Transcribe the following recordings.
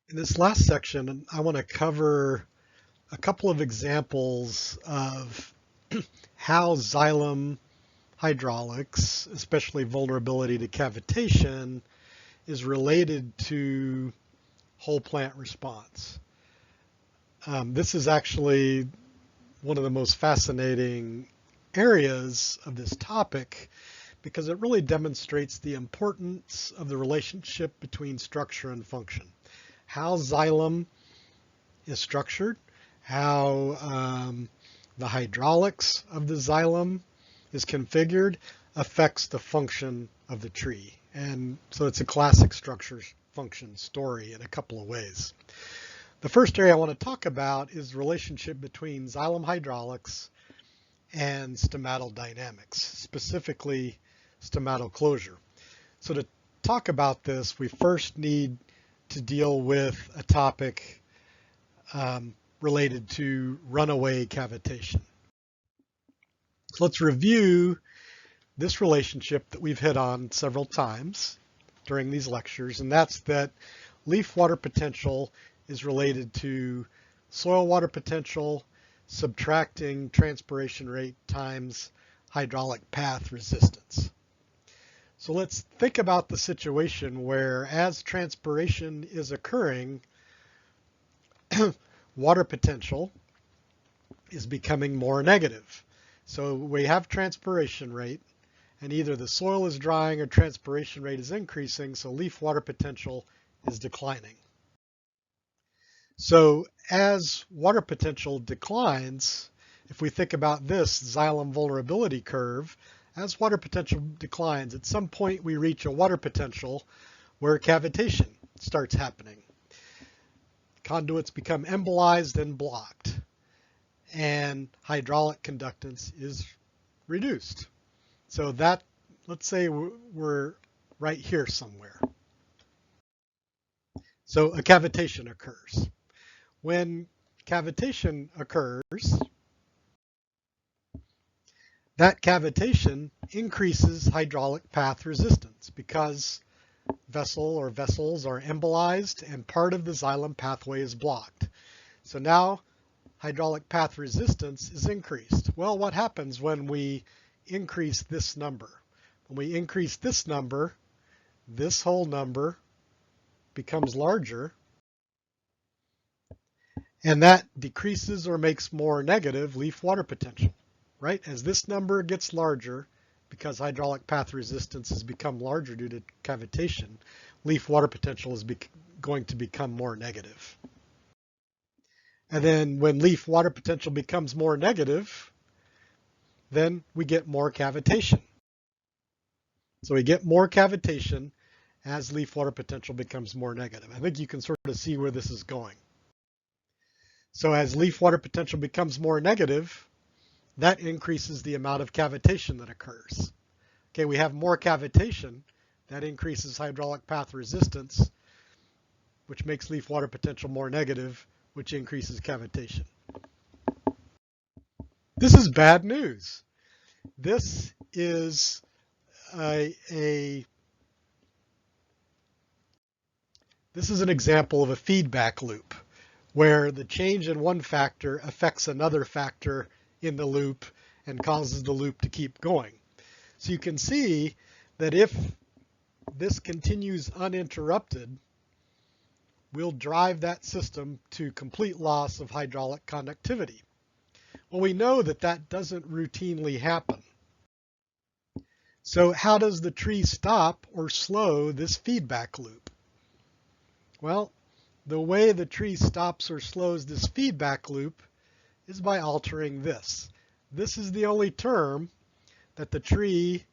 In this last section, I want to cover a couple of examples of how xylem hydraulics, especially vulnerability to cavitation, is related to whole plant response. This is actually one of the most fascinating areas of this topic because it really demonstrates the importance of the relationship between structure and function. How xylem is structured, how the hydraulics of the xylem is configured affects the function of the tree. And so it's a classic structure function story in a couple of ways. The first area I want to talk about is the relationship between xylem hydraulics and stomatal dynamics, specifically stomatal closure. So to talk about this, we first need to deal with a topic related to runaway cavitation. So let's review this relationship that we've hit on several times during these lectures, and that's that leaf water potential is related to soil water potential subtracting transpiration rate times hydraulic path resistance. So let's think about the situation where as transpiration is occurring, water potential is becoming more negative. So we have transpiration rate, and either the soil is drying or transpiration rate is increasing, so leaf water potential is declining. So as water potential declines, if we think about this xylem vulnerability curve, as water potential declines, at some point we reach a water potential where cavitation starts happening. Conduits become embolized and blocked, and hydraulic conductance is reduced. So that, let's say we're right here somewhere. So a cavitation occurs. When cavitation occurs, that cavitation increases hydraulic path resistance because vessels are embolized and part of the xylem pathway is blocked. So now hydraulic path resistance is increased. Well, what happens when we increase this number? When we increase this number, this whole number becomes larger, and that decreases or makes more negative leaf water potential, right? As this number gets larger, because hydraulic path resistance has become larger due to cavitation, leaf water potential is going to become more negative. And then when leaf water potential becomes more negative, then we get more cavitation. So we get more cavitation as leaf water potential becomes more negative. I think you can sort of see where this is going. So as leaf water potential becomes more negative, that increases the amount of cavitation that occurs. Okay, we have more cavitation, that increases hydraulic path resistance, which makes leaf water potential more negative, which increases cavitation. This is bad news. This is this is an example of a feedback loop where the change in one factor affects another factor in the loop and causes the loop to keep going. So you can see that if this continues uninterrupted, we'll drive that system to complete loss of hydraulic conductivity. Well, we know that that doesn't routinely happen. So how does the tree stop or slow this feedback loop? Well, the way the tree stops or slows this feedback loop is by altering this. This is the only term that the tree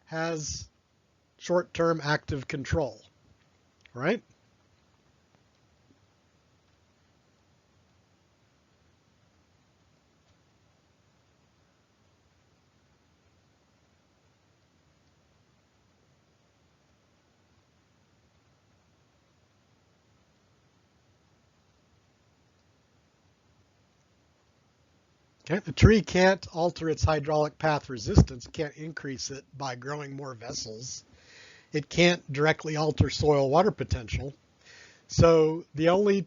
has short-term active control, right? Okay, the tree can't alter its hydraulic path resistance, can't increase it by growing more vessels. It can't directly alter soil water potential. So the only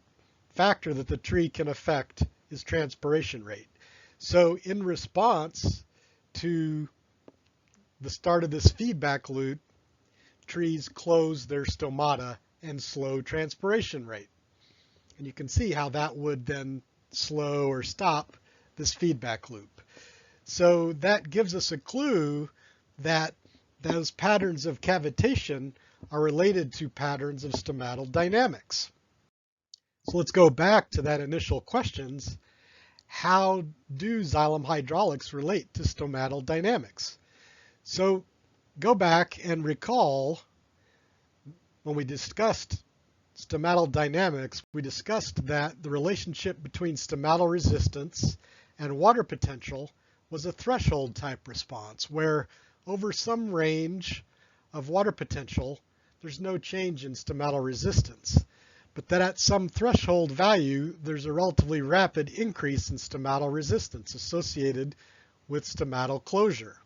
factor that the tree can affect is transpiration rate. So in response to the start of this feedback loop, trees close their stomata and slow transpiration rate. And you can see how that would then slow or stop this feedback loop. So that gives us a clue that those patterns of cavitation are related to patterns of stomatal dynamics. So let's go back to that initial questions. How do xylem hydraulics relate to stomatal dynamics? So go back and recall when we discussed stomatal dynamics, we discussed that the relationship between stomatal resistance and water potential was a threshold type response, where over some range of water potential, there's no change in stomatal resistance, but that at some threshold value, there's a relatively rapid increase in stomatal resistance associated with stomatal closure.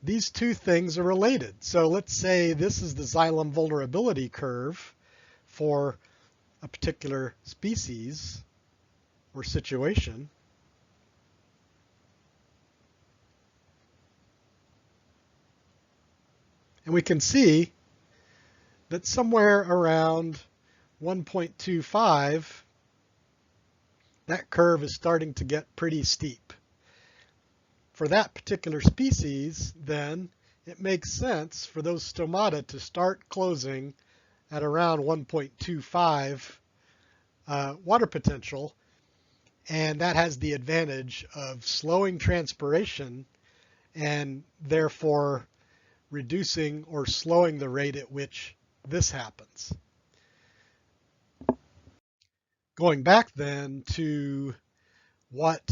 These two things are related. So let's say this is the xylem vulnerability curve for a particular species or situation. And we can see that somewhere around 1.25, that curve is starting to get pretty steep. For that particular species, then, it makes sense for those stomata to start closing at around 1.25 water potential, and that has the advantage of slowing transpiration and therefore reducing or slowing the rate at which this happens. Going back then to what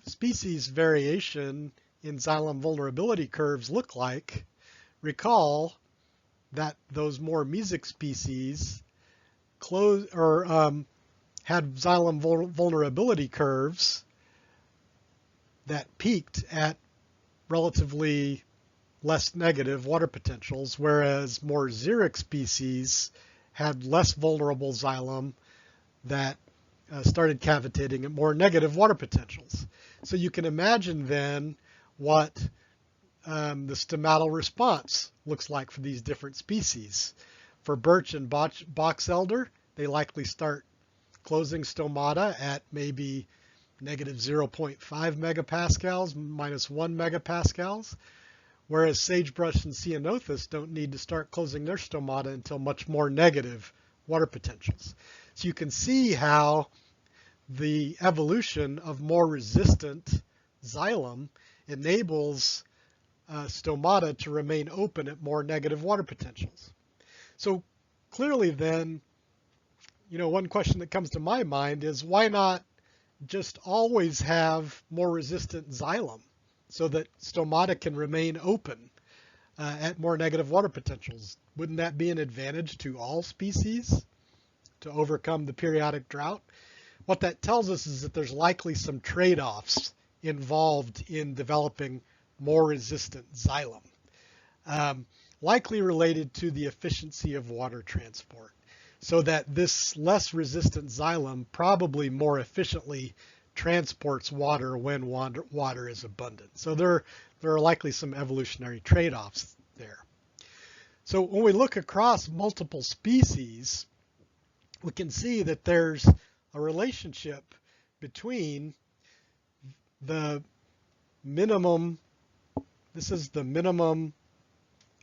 species variation in xylem vulnerability curves look like, recall that those more mesic species had xylem vulnerability curves that peaked at relatively less negative water potentials, whereas more xeric species had less vulnerable xylem that started cavitating at more negative water potentials. So you can imagine then what the stomatal response looks like for these different species. For birch and box elder, they likely start closing stomata at maybe negative 0.5 megapascals, minus 1 megapascals, whereas sagebrush and ceanothus don't need to start closing their stomata until much more negative water potentials. So you can see how the evolution of more resistant xylem enables stomata to remain open at more negative water potentials. So clearly then, one question that comes to my mind is why not just always have more resistant xylem so that stomata can remain open at more negative water potentials? Wouldn't that be an advantage to all species to overcome the periodic drought? What that tells us is that there's likely some trade-offs involved in developing more resistant xylem, likely related to the efficiency of water transport, so that this less resistant xylem probably more efficiently transports water when water is abundant. So there are likely some evolutionary trade-offs there. So when we look across multiple species, we can see that there's a relationship between the minimum, this is the minimum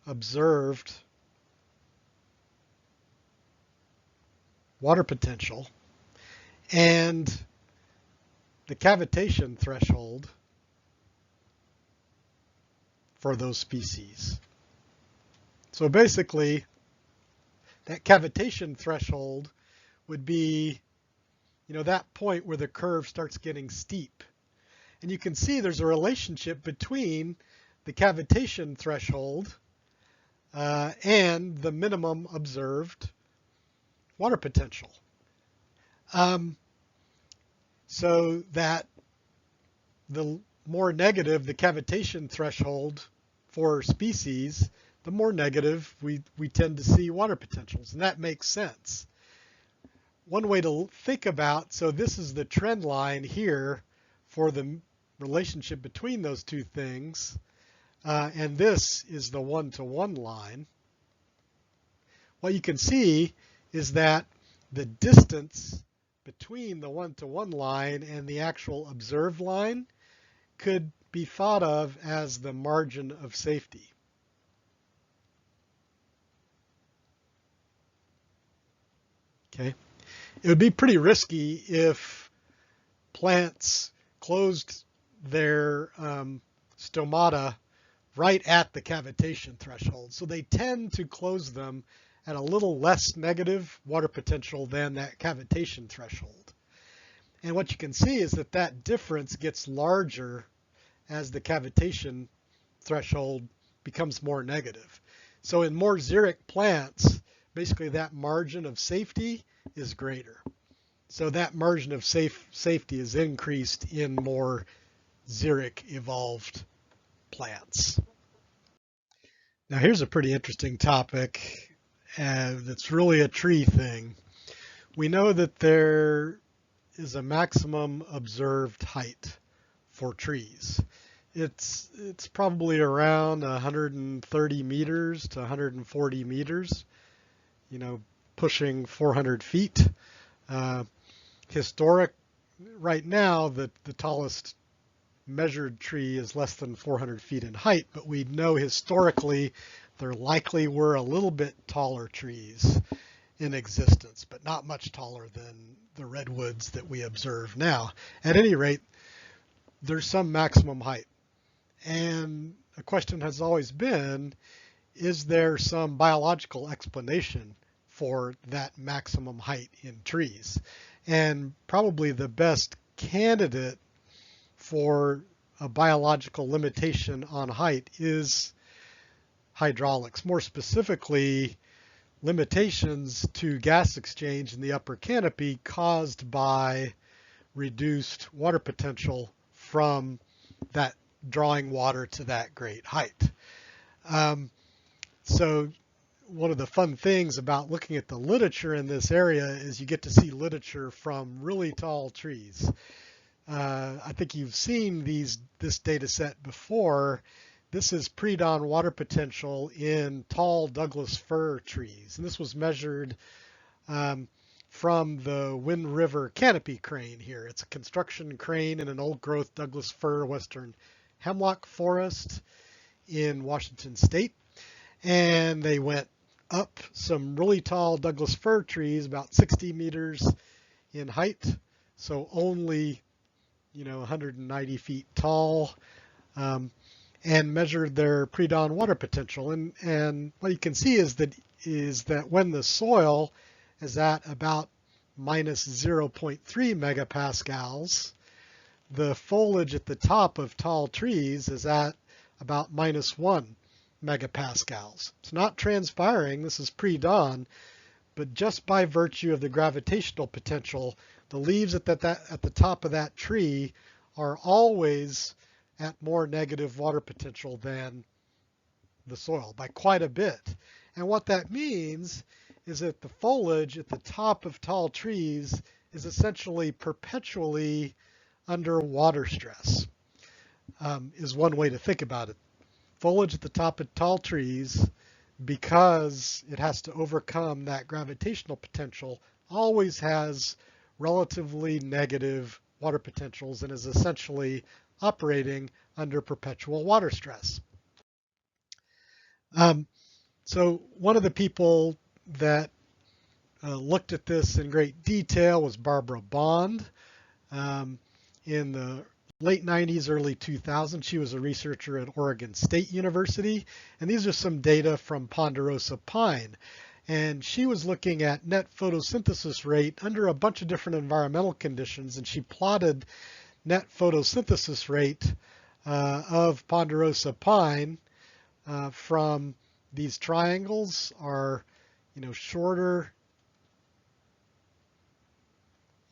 observed water potential, and the cavitation threshold for those species. So basically, that cavitation threshold would be, that point where the curve starts getting steep. And you can see there's a relationship between the cavitation threshold and the minimum observed water potential. So that the more negative the cavitation threshold for species, the more negative we tend to see water potentials, and that makes sense. One way to think about, so this is the trend line here for the relationship between those two things, and this is the one-to-one line. What you can see is that the distance between the one-to-one line and the actual observed line could be thought of as the margin of safety. Okay. It would be pretty risky if plants closed their stomata right at the cavitation threshold. So they tend to close them at a little less negative water potential than that cavitation threshold. And what you can see is that that difference gets larger as the cavitation threshold becomes more negative. So in more xeric plants, basically that margin of safety is greater. So that margin of safety is increased in more xeric evolved plants. Now here's a pretty interesting topic that's really a tree thing. We know that there is a maximum observed height for trees. It's probably around 130 meters to 140 meters, pushing 400 feet. Right now, the tallest measured tree is less than 400 feet in height, but we know historically there likely were a little bit taller trees in existence, but not much taller than the redwoods that we observe now. At any rate, there's some maximum height. And the question has always been, is there some biological explanation for that maximum height in trees? And probably the best candidate for a biological limitation on height is hydraulics. More specifically, limitations to gas exchange in the upper canopy caused by reduced water potential from that drawing water to that great height. So one of the fun things about looking at the literature in this area is you get to see literature from really tall trees. I think you've seen this data set before. This is pre-dawn water potential in tall Douglas fir trees. And this was measured from the Wind River canopy crane here. It's a construction crane in an old growth Douglas fir western hemlock forest in Washington State. And they went up some really tall Douglas fir trees, about 60 meters in height. So only 190 feet tall, and measured their pre-dawn water potential. And what you can see is that when the soil is at about minus 0.3 megapascals, the foliage at the top of tall trees is at about minus 1 megapascals. It's not transpiring, this is pre-dawn, but just by virtue of the gravitational potential, the leaves at the top of that tree are always at more negative water potential than the soil by quite a bit. And what that means is that the foliage at the top of tall trees is essentially perpetually under water stress, is one way to think about it. Foliage at the top of tall trees, because it has to overcome that gravitational potential, always has relatively negative water potentials and is essentially operating under perpetual water stress. So one of the people that looked at this in great detail was Barbara Bond. In the late 90s, early 2000s, she was a researcher at Oregon State University, and these are some data from ponderosa pine. And she was looking at net photosynthesis rate under a bunch of different environmental conditions, and she plotted net photosynthesis rate of ponderosa pine from these triangles are, shorter,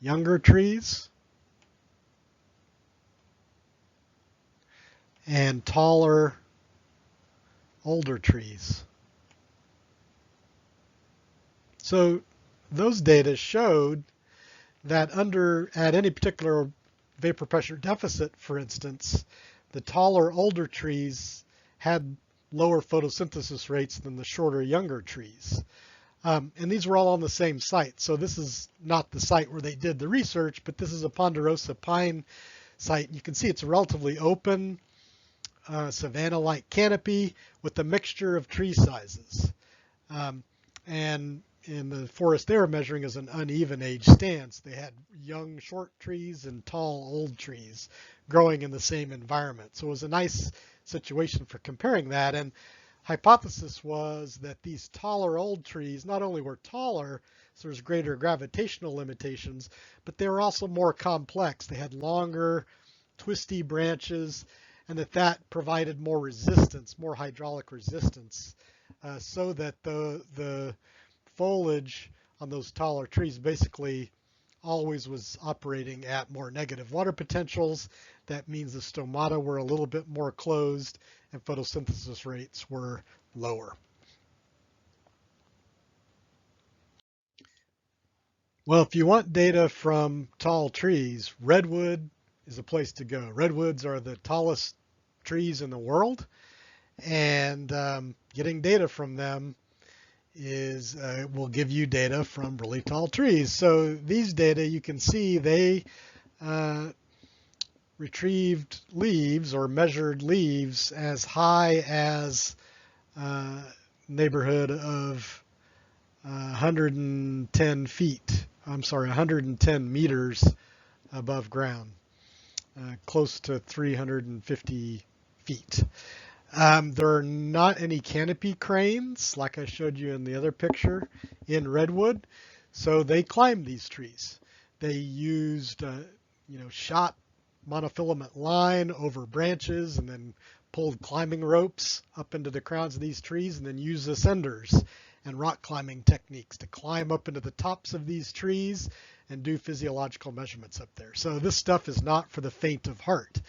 younger trees, and taller, older trees. So those data showed that at any particular vapor pressure deficit, for instance, the taller, older trees had lower photosynthesis rates than the shorter, younger trees. And these were all on the same site. So this is not the site where they did the research, but this is a ponderosa pine site. You can see it's a relatively open, savanna-like canopy with a mixture of tree sizes. And in the forest they were measuring as an uneven age stance. They had young, short trees and tall, old trees growing in the same environment. So it was a nice situation for comparing that. And hypothesis was that these taller old trees not only were taller, so there's greater gravitational limitations, but they were also more complex. They had longer, twisty branches, and that provided more resistance, more hydraulic resistance, so that the foliage on those taller trees basically always was operating at more negative water potentials. That means the stomata were a little bit more closed and photosynthesis rates were lower. Well, if you want data from tall trees, redwood is a place to go. Redwoods are the tallest trees in the world, and getting data from them will give you data from really tall trees. So these data, you can see they retrieved leaves or measured leaves as high as neighborhood of 110 feet. I'm sorry, 110 meters above ground, close to 350 feet. There are not any canopy cranes, like I showed you in the other picture, in redwood. So they climbed these trees. They used, shot monofilament line over branches and then pulled climbing ropes up into the crowns of these trees and then used ascenders and rock climbing techniques to climb up into the tops of these trees and do physiological measurements up there. So this stuff is not for the faint of heart.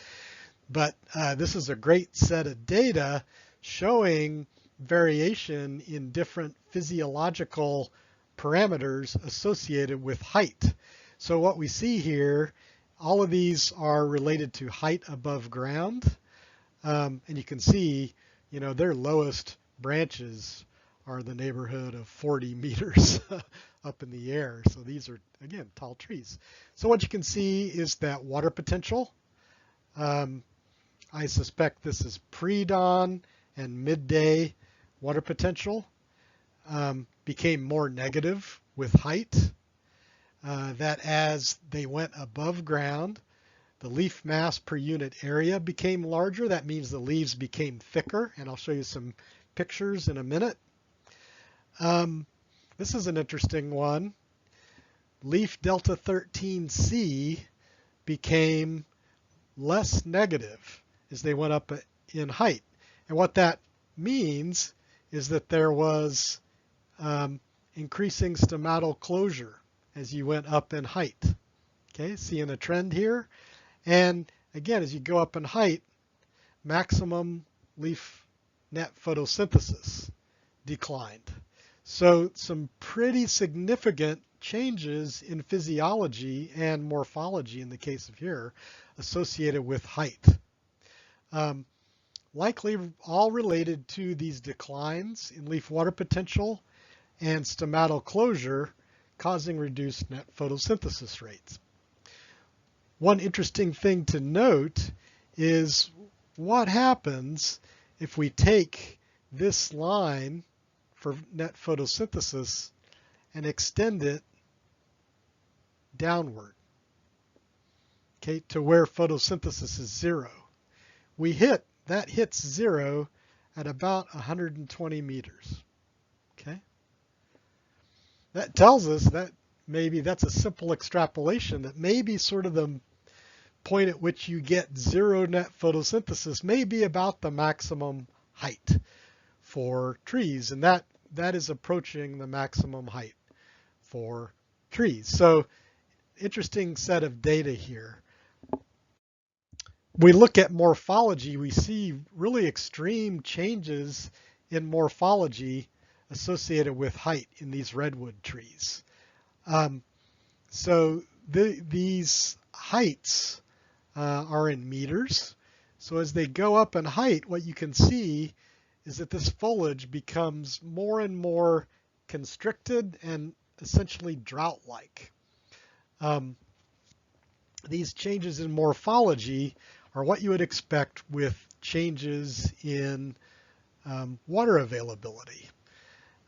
But this is a great set of data showing variation in different physiological parameters associated with height. So what we see here, all of these are related to height above ground. And you can see, their lowest branches are the neighborhood of 40 meters up in the air. So these are, again, tall trees. So what you can see is that water potential. I suspect this is pre-dawn and midday water potential became more negative with height. That as they went above ground, the leaf mass per unit area became larger. That means the leaves became thicker, and I'll show you some pictures in a minute. This is an interesting one. Leaf delta 13C became less negative as they went up in height. And what that means is that there was increasing stomatal closure as you went up in height. Okay, seeing a trend here. And again, as you go up in height, maximum leaf net photosynthesis declined. So some pretty significant changes in physiology and morphology in the case of here associated with height. Likely all related to these declines in leaf water potential and stomatal closure causing reduced net photosynthesis rates. One interesting thing to note is what happens if we take this line for net photosynthesis and extend it downward, okay, to where photosynthesis is zero. That hits zero at about 120 meters. Okay, that tells us that maybe that's a simple extrapolation that maybe sort of the point at which you get zero net photosynthesis may be about the maximum height for trees, and that is approaching the maximum height for trees. So interesting set of data here. We look at morphology, we see really extreme changes in morphology associated with height in these redwood trees. So these heights are in meters. So as they go up in height, what you can see is that this foliage becomes more and more constricted and essentially drought-like. These changes in morphology are what you would expect with changes in water availability.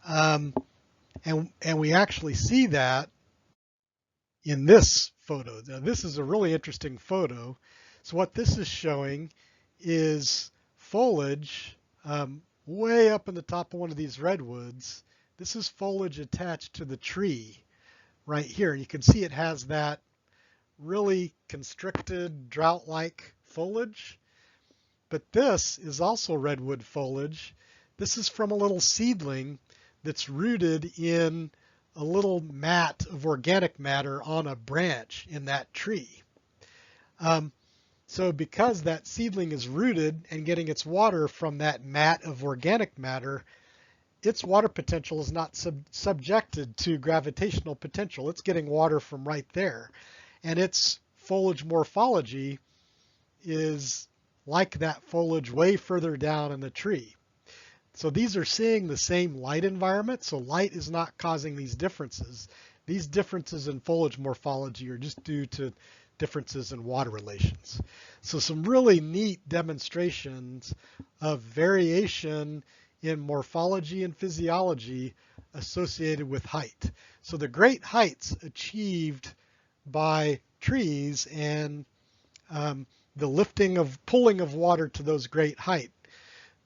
And we actually see that in this photo. Now, this is a really interesting photo. So what this is showing is foliage way up in the top of one of these redwoods. This is foliage attached to the tree right here. And you can see it has that really constricted, drought-like foliage. But this is also redwood foliage. This is from a little seedling that's rooted in a little mat of organic matter on a branch in that tree. So because that seedling is rooted and getting its water from that mat of organic matter, its water potential is not subjected to gravitational potential. It's getting water from right there. And its foliage morphology is like that foliage way further down in the tree. So these are seeing the same light environment, so light is not causing these differences. These differences in foliage morphology are just due to differences in water relations. So some really neat demonstrations of variation in morphology and physiology associated with height. So the great heights achieved by trees and the pulling of water to those great height.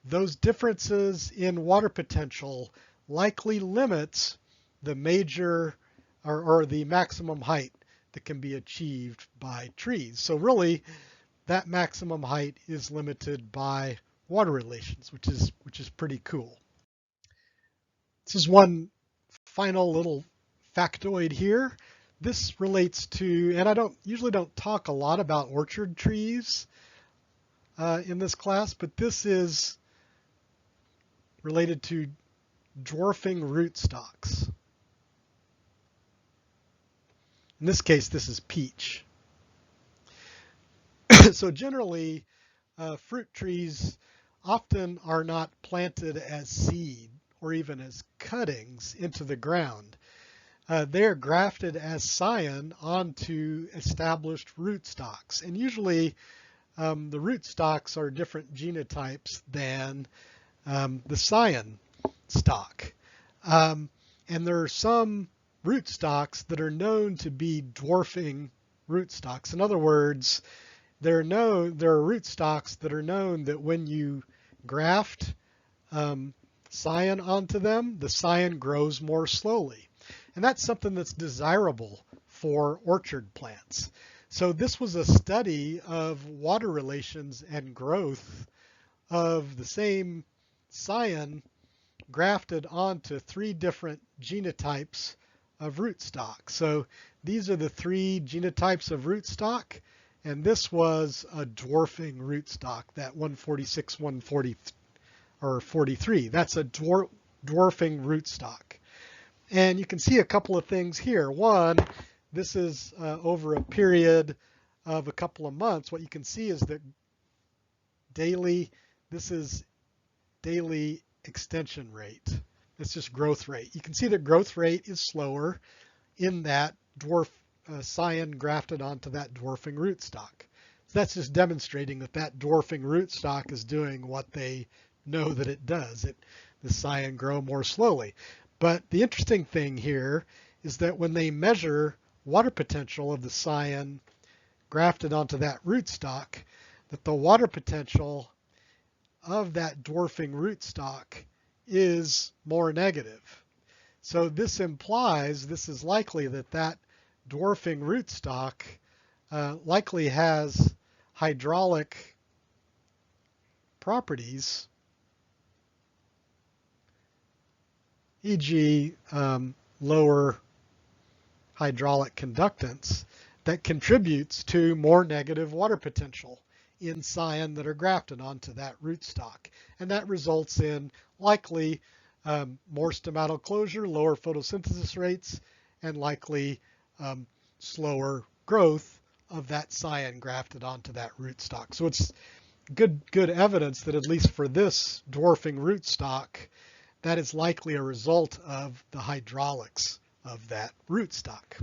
Those differences in water potential likely limits the major or the maximum height that can be achieved by trees. So really, that maximum height is limited by water relations, which is pretty cool. This is one final little factoid here. This relates to, and I usually don't talk a lot about orchard trees in this class, but this is related to dwarfing rootstocks. In this case, this is peach. So generally, fruit trees often are not planted as seed or even as cuttings into the ground. They are grafted as scion onto established rootstocks. And usually the rootstocks are different genotypes than the scion stock. And there are some rootstocks that are known to be dwarfing rootstocks. In other words, there are rootstocks that are known that when you graft scion onto them, the scion grows more slowly. And that's something that's desirable for orchard plants. So this was a study of water relations and growth of the same scion grafted onto 3 different genotypes of rootstock. So these are the 3 genotypes of rootstock, and this was a dwarfing rootstock, that 146, 140, or 43. That's a dwarfing rootstock. And you can see a couple of things here. One, this is over a period of a couple of months. What you can see is that this is daily extension rate. It's just growth rate. You can see that growth rate is slower in that dwarf scion grafted onto that dwarfing rootstock. So that's just demonstrating that that dwarfing rootstock is doing what they know that it does. The scion grow more slowly. But the interesting thing here is that when they measure water potential of the scion grafted onto that rootstock, that the water potential of that dwarfing rootstock is more negative. So this implies, this is likely that that dwarfing rootstock likely has hydraulic properties, e.g. Lower hydraulic conductance, that contributes to more negative water potential in scion that are grafted onto that rootstock. And that results in likely more stomatal closure, lower photosynthesis rates, and likely slower growth of that scion grafted onto that rootstock. So it's good evidence that at least for this dwarfing rootstock, that is likely a result of the hydraulics of that rootstock.